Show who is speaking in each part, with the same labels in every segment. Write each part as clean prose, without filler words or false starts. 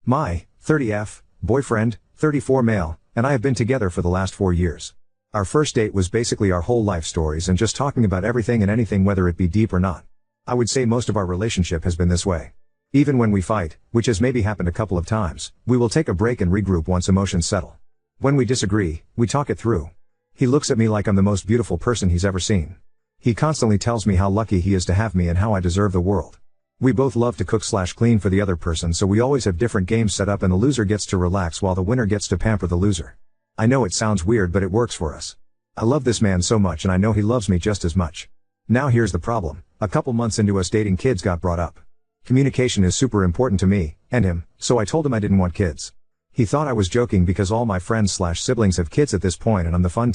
Speaker 1: My 30F boyfriend, 34 male, and I have been together for the last 4 years. Our first date was basically our whole life stories and just talking about everything and anything, whether it be deep or not. I would say most of our relationship has been this way. Even when we fight, which has maybe happened a couple of times, we will take a break and regroup once emotions settle. When we disagree, we talk it through. He looks at me like I'm the most beautiful person he's ever seen. He constantly tells me how lucky he is to have me and how I deserve the world. We both love to cook/clean for the other person, so we always have different games set up and the loser gets to relax while the winner gets to pamper the loser. I know it sounds weird, but it works for us. I love this man so much and I know he loves me just as much. Now here's the problem. A couple months into us dating, kids got brought up. Communication is super important to me, and him, so I told him I didn't want kids. He thought I was joking because all my friends/siblings have kids at this point and I'm the fun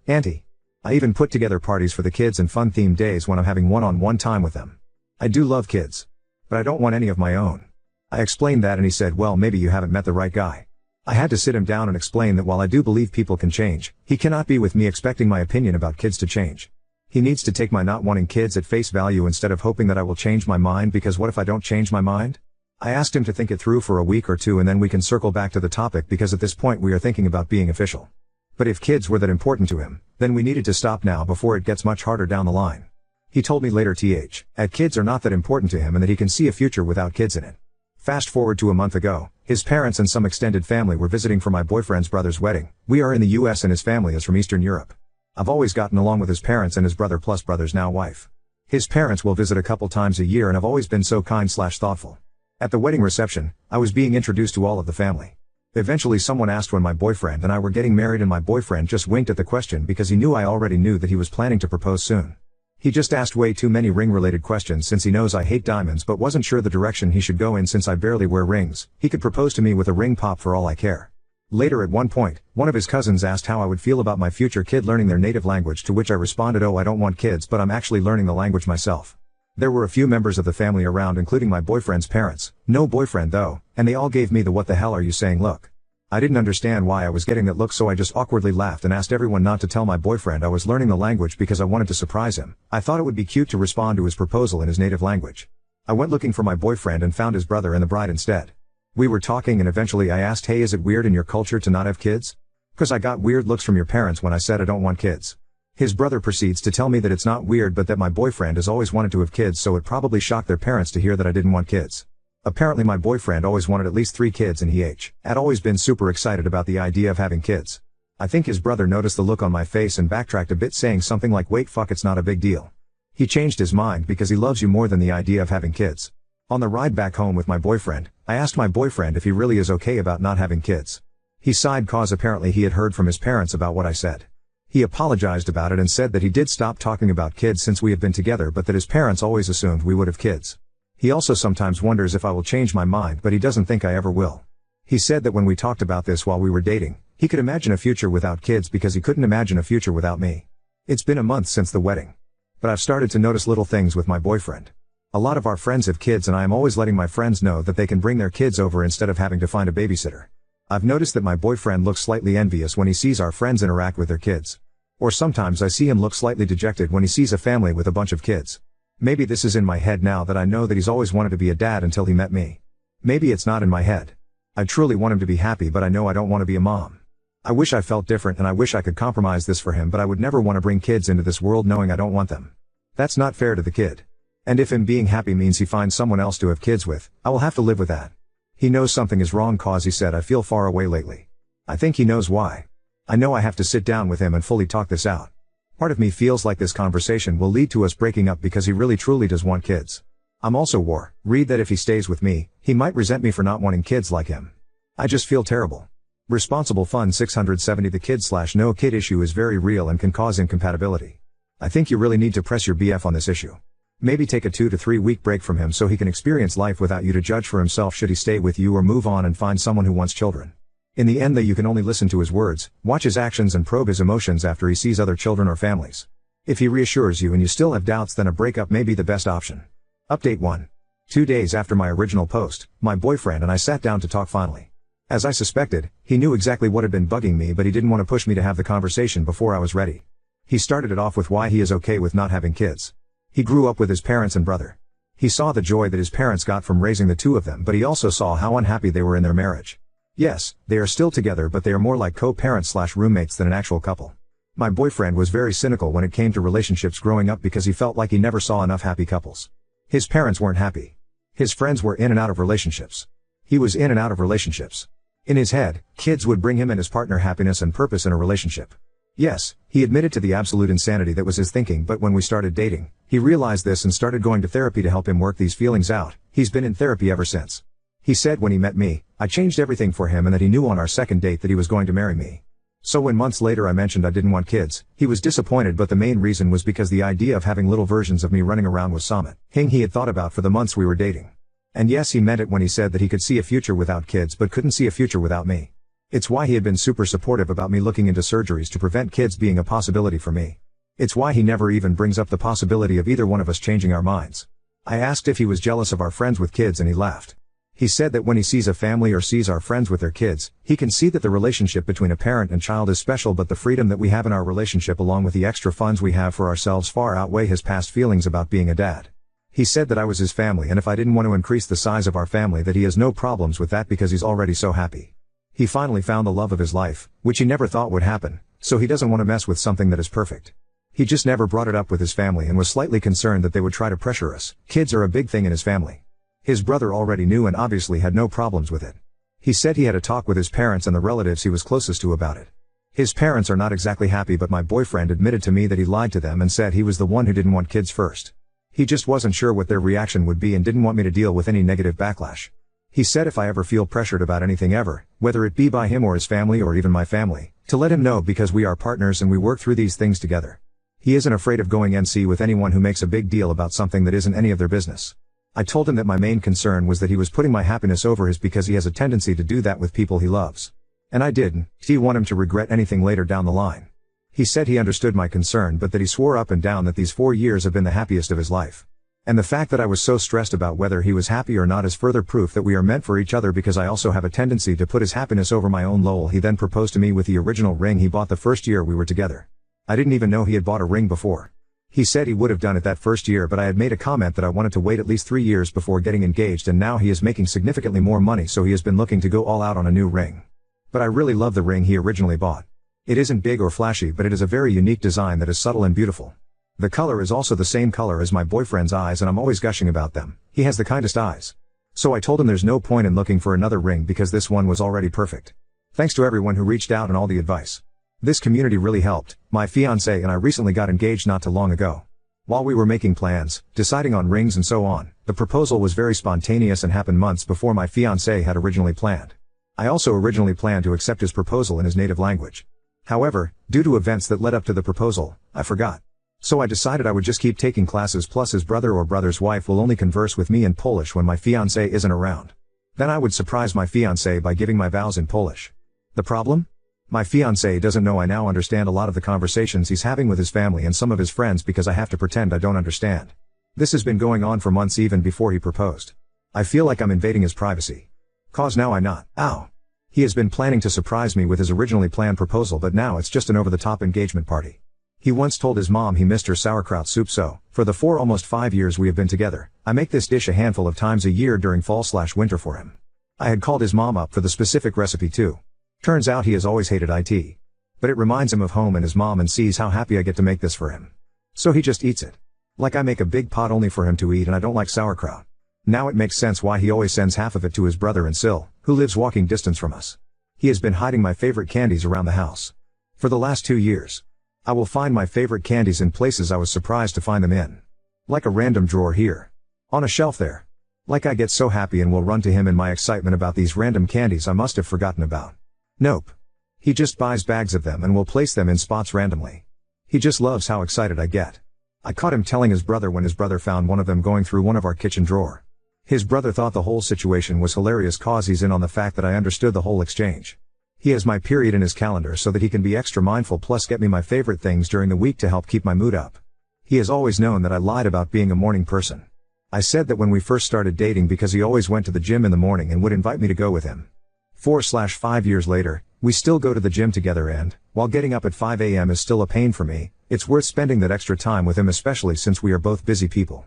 Speaker 1: auntie. I even put together parties for the kids and fun themed days when I'm having one-on-one time with them. I do love kids. But I don't want any of my own. I explained that and he said, well, maybe you haven't met the right guy. I had to sit him down and explain that while I do believe people can change, he cannot be with me expecting my opinion about kids to change. He needs to take my not wanting kids at face value instead of hoping that I will change my mind, because what if I don't change my mind? I asked him to think it through for a week or two and then we can circle back to the topic, because at this point we are thinking about being official. But if kids were that important to him, then we needed to stop now before it gets much harder down the line. He told me later that kids are not that important to him and that he can see a future without kids in it. Fast forward to a month ago, his parents and some extended family were visiting for my boyfriend's brother's wedding. We are in the US and his family is from Eastern Europe. I've always gotten along with his parents and his brother plus brother's now wife. His parents will visit a couple times a year and have always been so kind/thoughtful. At the wedding reception, I was being introduced to all of the family. Eventually someone asked when my boyfriend and I were getting married and my boyfriend just winked at the question because he knew I already knew that he was planning to propose soon. He just asked way too many ring-related questions since he knows I hate diamonds but wasn't sure the direction he should go in since I barely wear rings. He could propose to me with a ring pop for all I care. Later at one point, one of his cousins asked how I would feel about my future kid learning their native language, to which I responded, oh, I don't want kids, but I'm actually learning the language myself. There were a few members of the family around, including my boyfriend's parents, no boyfriend though, and they all gave me the what the hell are you saying look. I didn't understand why I was getting that look, so I just awkwardly laughed and asked everyone not to tell my boyfriend I was learning the language because I wanted to surprise him. I thought it would be cute to respond to his proposal in his native language. I went looking for my boyfriend and found his brother and the bride instead. We were talking and eventually I asked, hey, is it weird in your culture to not have kids? Cause I got weird looks from your parents when I said I don't want kids. His brother proceeds to tell me that it's not weird but that my boyfriend has always wanted to have kids, so it probably shocked their parents to hear that I didn't want kids. Apparently my boyfriend always wanted at least 3 kids and he had always been super excited about the idea of having kids. I think his brother noticed the look on my face and backtracked a bit, saying something like, wait, fuck, it's not a big deal. He changed his mind because he loves you more than the idea of having kids. On the ride back home with my boyfriend, I asked my boyfriend if he really is okay about not having kids. He sighed cause apparently he had heard from his parents about what I said. He apologized about it and said that he did stop talking about kids since we have been together, but that his parents always assumed we would have kids. He also sometimes wonders if I will change my mind, but he doesn't think I ever will. He said that when we talked about this while we were dating, he could imagine a future without kids because he couldn't imagine a future without me. It's been a month since the wedding. But I've started to notice little things with my boyfriend. A lot of our friends have kids and I am always letting my friends know that they can bring their kids over instead of having to find a babysitter. I've noticed that my boyfriend looks slightly envious when he sees our friends interact with their kids. Or sometimes I see him look slightly dejected when he sees a family with a bunch of kids. Maybe this is in my head now that I know that he's always wanted to be a dad until he met me. Maybe it's not in my head. I truly want him to be happy, but I know I don't want to be a mom. I wish I felt different and I wish I could compromise this for him, but I would never want to bring kids into this world knowing I don't want them. That's not fair to the kid. And if him being happy means he finds someone else to have kids with, I will have to live with that. He knows something is wrong cause he said I feel far away lately. I think he knows why. I know I have to sit down with him and fully talk this out. Part of me feels like this conversation will lead to us breaking up because he really truly does want kids. I'm also worried that if he stays with me, he might resent me for not wanting kids like him. I just feel terrible. Responsible Fun 670. The kid/no kid issue is very real and can cause incompatibility. I think you really need to press your BF on this issue. Maybe take a 2 to 3 week break from him so he can experience life without you to judge for himself should he stay with you, or move on and find someone who wants children. In the end though, you can only listen to his words, watch his actions and probe his emotions after he sees other children or families. If he reassures you and you still have doubts, then a breakup may be the best option. Update 1. 2 days after my original post, my boyfriend and I sat down to talk finally. As I suspected, he knew exactly what had been bugging me, but he didn't want to push me to have the conversation before I was ready. He started it off with why he is okay with not having kids. He grew up with his parents and brother. He saw the joy that his parents got from raising the two of them, but he also saw how unhappy they were in their marriage. Yes, they are still together, but they are more like co-parents/roommates than an actual couple. My boyfriend was very cynical when it came to relationships growing up because he felt like he never saw enough happy couples. His parents weren't happy. His friends were in and out of relationships. He was in and out of relationships. In his head, kids would bring him and his partner happiness and purpose in a relationship. Yes, he admitted to the absolute insanity that was his thinking, but when we started dating, he realized this and started going to therapy to help him work these feelings out. He's been in therapy ever since. He said when he met me, I changed everything for him and that he knew on our second date that he was going to marry me. So when months later I mentioned I didn't want kids, he was disappointed, but the main reason was because the idea of having little versions of me running around was something he had thought about for the months we were dating. And yes, he meant it when he said that he could see a future without kids but couldn't see a future without me. It's why he had been super supportive about me looking into surgeries to prevent kids being a possibility for me. It's why he never even brings up the possibility of either one of us changing our minds. I asked if he was jealous of our friends with kids and he laughed. He said that when he sees a family or sees our friends with their kids, he can see that the relationship between a parent and child is special, but the freedom that we have in our relationship along with the extra funds we have for ourselves far outweigh his past feelings about being a dad. He said that I was his family and if I didn't want to increase the size of our family that he has no problems with that because he's already so happy. He finally found the love of his life, which he never thought would happen, so he doesn't want to mess with something that is perfect. He just never brought it up with his family and was slightly concerned that they would try to pressure us. Kids are a big thing in his family. His brother already knew and obviously had no problems with it. He said he had a talk with his parents and the relatives he was closest to about it. His parents are not exactly happy, but my boyfriend admitted to me that he lied to them and said he was the one who didn't want kids first. He just wasn't sure what their reaction would be and didn't want me to deal with any negative backlash. He said if I ever feel pressured about anything ever, whether it be by him or his family or even my family, to let him know because we are partners and we work through these things together. He isn't afraid of going NC with anyone who makes a big deal about something that isn't any of their business. I told him that my main concern was that he was putting my happiness over his because he has a tendency to do that with people he loves. And I didn't want him to regret anything later down the line. He said he understood my concern but that he swore up and down that these 4 years have been the happiest of his life. And the fact that I was so stressed about whether he was happy or not is further proof that we are meant for each other because I also have a tendency to put his happiness over my own. Lol. He then proposed to me with the original ring he bought the first year we were together. I didn't even know he had bought a ring before. He said he would have done it that first year, but I had made a comment that I wanted to wait at least 3 years before getting engaged, and now he is making significantly more money, so he has been looking to go all out on a new ring. But I really love the ring he originally bought. It isn't big or flashy, but it is a very unique design that is subtle and beautiful. The color is also the same color as my boyfriend's eyes and I'm always gushing about them. He has the kindest eyes. So I told him there's no point in looking for another ring because this one was already perfect. Thanks to everyone who reached out and all the advice. This community really helped. My fiancé and I recently got engaged not too long ago. While we were making plans, deciding on rings and so on, the proposal was very spontaneous and happened months before my fiancé had originally planned. I also originally planned to accept his proposal in his native language. However, due to events that led up to the proposal, I forgot. So I decided I would just keep taking classes, plus his brother or brother's wife will only converse with me in Polish when my fiancé isn't around. Then I would surprise my fiancé by giving my vows in Polish. The problem? My fiancé doesn't know I now understand a lot of the conversations he's having with his family and some of his friends because I have to pretend I don't understand. This has been going on for months even before he proposed. I feel like I'm invading his privacy. Cause now I not. Ow. He has been planning to surprise me with his originally planned proposal, but now it's just an over-the-top engagement party. He once told his mom he missed her sauerkraut soup, so, for the almost 5 years we have been together, I make this dish a handful of times a year during fall/winter for him. I had called his mom up for the specific recipe too. Turns out he has always hated it. But it reminds him of home and his mom and sees how happy I get to make this for him. So he just eats it. Like I make a big pot only for him to eat and I don't like sauerkraut. Now it makes sense why he always sends half of it to his brother and Sil, who lives walking distance from us. He has been hiding my favorite candies around the house. For the last 2 years. I will find my favorite candies in places I was surprised to find them in. Like a random drawer here. On a shelf there. Like I get so happy and will run to him in my excitement about these random candies I must have forgotten about. Nope. He just buys bags of them and will place them in spots randomly. He just loves how excited I get. I caught him telling his brother when his brother found one of them going through one of our kitchen drawer. His brother thought the whole situation was hilarious cause he's in on the fact that I understood the whole exchange. He has my period in his calendar so that he can be extra mindful plus get me my favorite things during the week to help keep my mood up. He has always known that I lied about being a morning person. I said that when we first started dating because he always went to the gym in the morning and would invite me to go with him. 4/5 years later, we still go to the gym together and, while getting up at 5 a.m. is still a pain for me, it's worth spending that extra time with him especially since we are both busy people.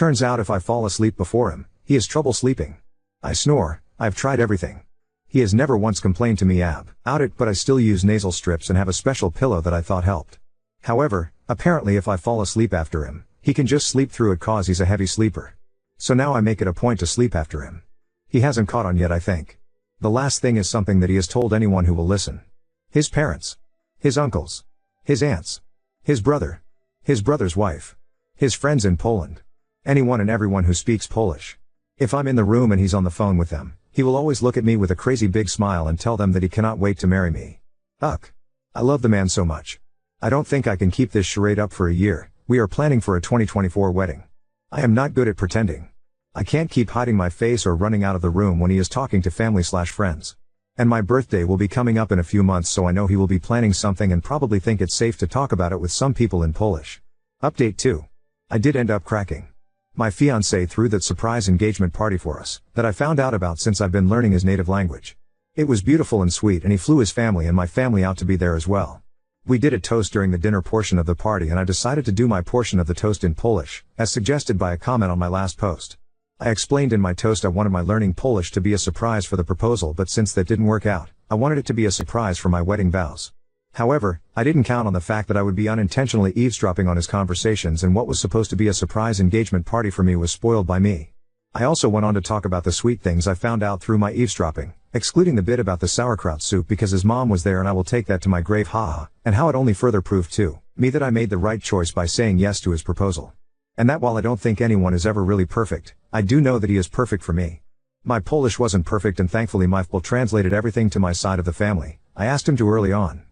Speaker 1: Turns out if I fall asleep before him, he has trouble sleeping. I snore. I've tried everything. He has never once complained to me about it, but I still use nasal strips and have a special pillow that I thought helped. However, apparently if I fall asleep after him, he can just sleep through it cause he's a heavy sleeper. So now I make it a point to sleep after him. He hasn't caught on yet, I think. The last thing is something that he has told anyone who will listen. His parents. His uncles. His aunts. His brother. His brother's wife. His friends in Poland. Anyone and everyone who speaks Polish. If I'm in the room and he's on the phone with them, he will always look at me with a crazy big smile and tell them that he cannot wait to marry me. Ugh. I love the man so much. I don't think I can keep this charade up for a year. We are planning for a 2024 wedding. I am not good at pretending. I can't keep hiding my face or running out of the room when he is talking to family/friends. And my birthday will be coming up in a few months, so I know he will be planning something and probably think it's safe to talk about it with some people in Polish. Update 2. I did end up cracking. My fiancé threw that surprise engagement party for us, that I found out about since I've been learning his native language. It was beautiful and sweet, and he flew his family and my family out to be there as well. We did a toast during the dinner portion of the party, and I decided to do my portion of the toast in Polish, as suggested by a comment on my last post. I explained in my toast I wanted my learning Polish to be a surprise for the proposal, but since that didn't work out, I wanted it to be a surprise for my wedding vows. However, I didn't count on the fact that I would be unintentionally eavesdropping on his conversations, and what was supposed to be a surprise engagement party for me was spoiled by me. I also went on to talk about the sweet things I found out through my eavesdropping, excluding the bit about the sauerkraut soup because his mom was there, and I will take that to my grave, haha, and how it only further proved to me that I made the right choice by saying yes to his proposal. And that while I don't think anyone is ever really perfect, I do know that he is perfect for me. My Polish wasn't perfect, and thankfully my FL translated everything to my side of the family. I asked him to early on.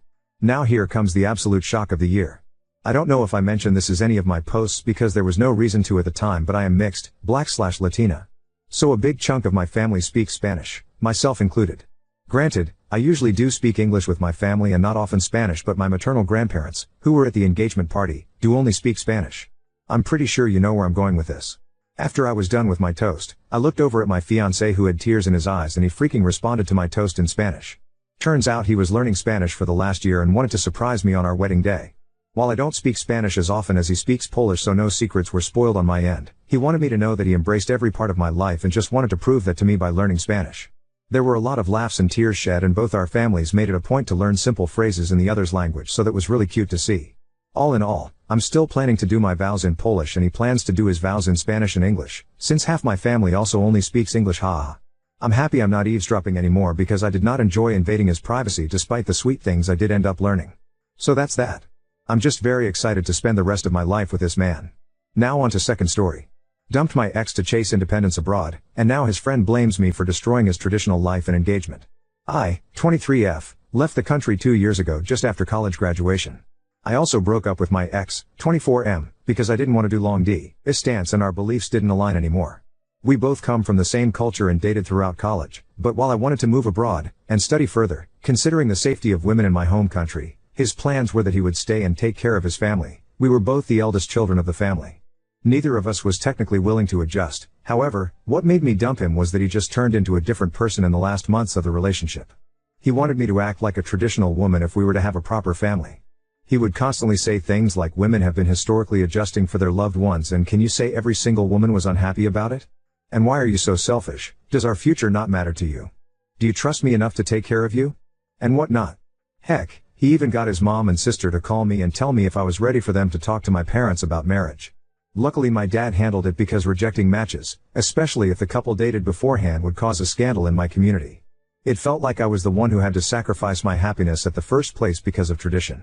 Speaker 1: Now here comes the absolute shock of the year. I don't know if I mentioned this as any of my posts because there was no reason to at the time, but I am mixed, black/Latina. So a big chunk of my family speaks Spanish, myself included. Granted, I usually do speak English with my family and not often Spanish, but my maternal grandparents, who were at the engagement party, do only speak Spanish. I'm pretty sure you know where I'm going with this. After I was done with my toast, I looked over at my fiancé who had tears in his eyes, and he freaking responded to my toast in Spanish. Turns out he was learning Spanish for the last year and wanted to surprise me on our wedding day. While I don't speak Spanish as often as he speaks Polish, so no secrets were spoiled on my end, he wanted me to know that he embraced every part of my life and just wanted to prove that to me by learning Spanish. There were a lot of laughs and tears shed, and both our families made it a point to learn simple phrases in the other's language, so that was really cute to see. All in all, I'm still planning to do my vows in Polish, and he plans to do his vows in Spanish and English, since half my family also only speaks English, haha. I'm happy I'm not eavesdropping anymore because I did not enjoy invading his privacy despite the sweet things I did end up learning. So that's that. I'm just very excited to spend the rest of my life with this man. Now on to second story. Dumped my ex to chase independence abroad, and now his friend blames me for destroying his traditional life and engagement. I, 23F, left the country 2 years ago just after college graduation. I also broke up with my ex, 24M, because I didn't want to do long distance and our beliefs didn't align anymore. We both come from the same culture and dated throughout college, but while I wanted to move abroad and study further, considering the safety of women in my home country, his plans were that he would stay and take care of his family. We were both the eldest children of the family. Neither of us was technically willing to adjust. However, what made me dump him was that he just turned into a different person in the last months of the relationship. He wanted me to act like a traditional woman if we were to have a proper family. He would constantly say things like women have been historically adjusting for their loved ones, and can you say every single woman was unhappy about it? And why are you so selfish? Does our future not matter to you? Do you trust me enough to take care of you? And what not? Heck, he even got his mom and sister to call me and tell me if I was ready for them to talk to my parents about marriage. Luckily my dad handled it because rejecting matches, especially if the couple dated beforehand, would cause a scandal in my community. It felt like I was the one who had to sacrifice my happiness at the first place because of tradition.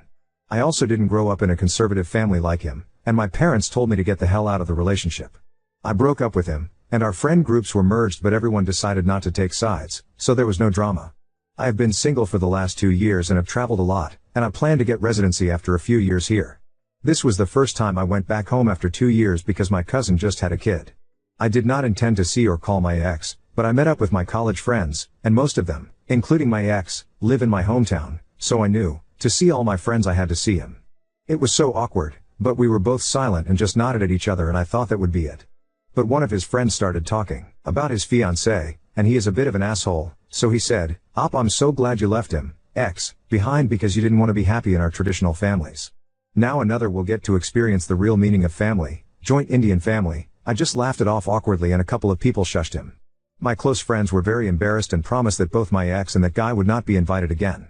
Speaker 1: I also didn't grow up in a conservative family like him, and my parents told me to get the hell out of the relationship. I broke up with him, and our friend groups were merged, but everyone decided not to take sides, so there was no drama. I have been single for the last 2 years and have traveled a lot, and I plan to get residency after a few years here. This was the first time I went back home after 2 years because my cousin just had a kid. I did not intend to see or call my ex, but I met up with my college friends, and most of them, including my ex, live in my hometown, so I knew, to see all my friends I had to see him. It was so awkward, but we were both silent and just nodded at each other, and I thought that would be it. But one of his friends started talking about his fiancée, and he is a bit of an asshole, so he said, "Op, I'm so glad you left him, ex, behind because you didn't want to be happy in our traditional families. Now another will get to experience the real meaning of family, joint Indian family, I just laughed it off awkwardly and a couple of people shushed him. My close friends were very embarrassed and promised that both my ex and that guy would not be invited again.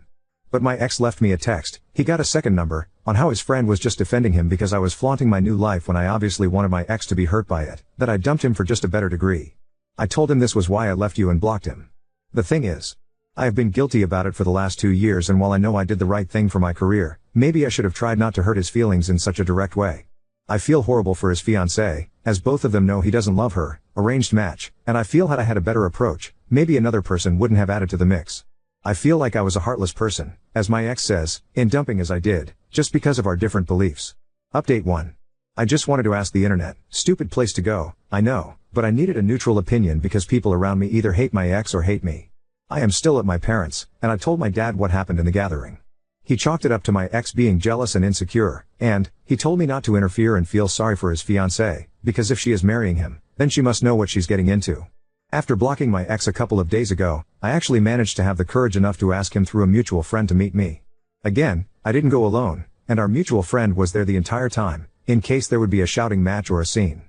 Speaker 1: But my ex left me a text, he got a second number, on how his friend was just defending him because I was flaunting my new life when I obviously wanted my ex to be hurt by it, that I dumped him for just a better degree. I told him this was why I left you and blocked him. The thing is, I have been guilty about it for the last 2 years, and while I know I did the right thing for my career, maybe I should have tried not to hurt his feelings in such a direct way. I feel horrible for his fiancée, as both of them know he doesn't love her, arranged match, and I feel had I had a better approach, maybe another person wouldn't have added to the mix. I feel like I was a heartless person, as my ex says, in dumping as I did, just because of our different beliefs. Update 1. I just wanted to ask the internet, stupid place to go, I know, but I needed a neutral opinion because people around me either hate my ex or hate me. I am still at my parents', and I told my dad what happened in the gathering. He chalked it up to my ex being jealous and insecure, and he told me not to interfere and feel sorry for his fiancée, because if she is marrying him, then she must know what she's getting into. After blocking my ex a couple of days ago, I actually managed to have the courage enough to ask him through a mutual friend to meet me. Again, I didn't go alone, and our mutual friend was there the entire time, in case there would be a shouting match or a scene.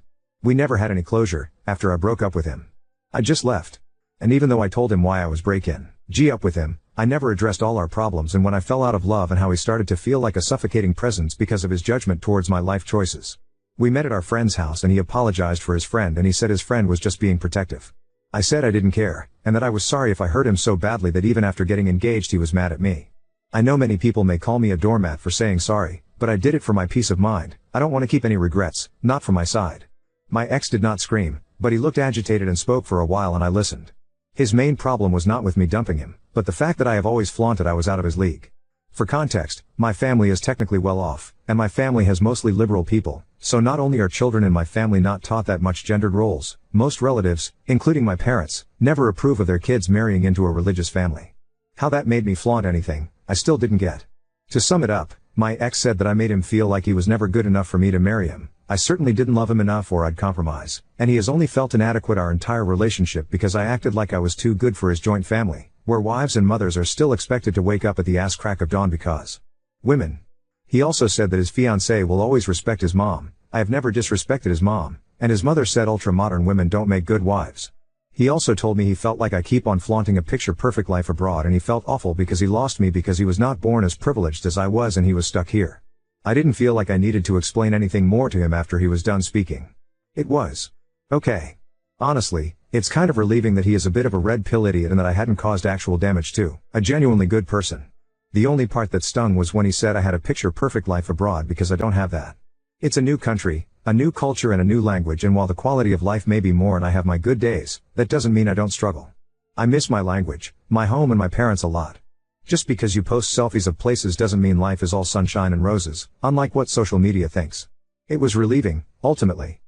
Speaker 1: We never had any closure, after I broke up with him. I just left. And even though I told him why I was breaking up with him, I never addressed all our problems and when I fell out of love and how he started to feel like a suffocating presence because of his judgment towards my life choices. We met at our friend's house and he apologized for his friend and he said his friend was just being protective. I said I didn't care, and that I was sorry if I hurt him so badly that even after getting engaged he was mad at me. I know many people may call me a doormat for saying sorry, but I did it for my peace of mind. I don't want to keep any regrets, not from my side. My ex did not scream, but he looked agitated and spoke for a while and I listened. His main problem was not with me dumping him, but the fact that I have always flaunted I was out of his league. For context, my family is technically well off, and my family has mostly liberal people, so not only are children in my family not taught that much gendered roles, most relatives, including my parents, never approve of their kids marrying into a religious family. How that made me flaunt anything, I still didn't get. To sum it up, my ex said that I made him feel like he was never good enough for me to marry him. I certainly didn't love him enough or I'd compromise, and he has only felt inadequate our entire relationship because I acted like I was too good for his joint family, where wives and mothers are still expected to wake up at the ass crack of dawn because women. He also said that his fiancée will always respect his mom. I have never disrespected his mom, and his mother said ultra-modern women don't make good wives. He also told me he felt like I keep on flaunting a picture-perfect life abroad and he felt awful because he lost me because he was not born as privileged as I was and he was stuck here. I didn't feel like I needed to explain anything more to him after he was done speaking. It was okay. Honestly, it's kind of relieving that he is a bit of a red pill idiot and that I hadn't caused actual damage to a genuinely good person. The only part that stung was when he said I had a picture-perfect life abroad because I don't have that. It's a new country, a new culture and a new language, and while the quality of life may be more and I have my good days, that doesn't mean I don't struggle. I miss my language, my home and my parents a lot. Just because you post selfies of places doesn't mean life is all sunshine and roses, unlike what social media thinks. It was relieving, ultimately.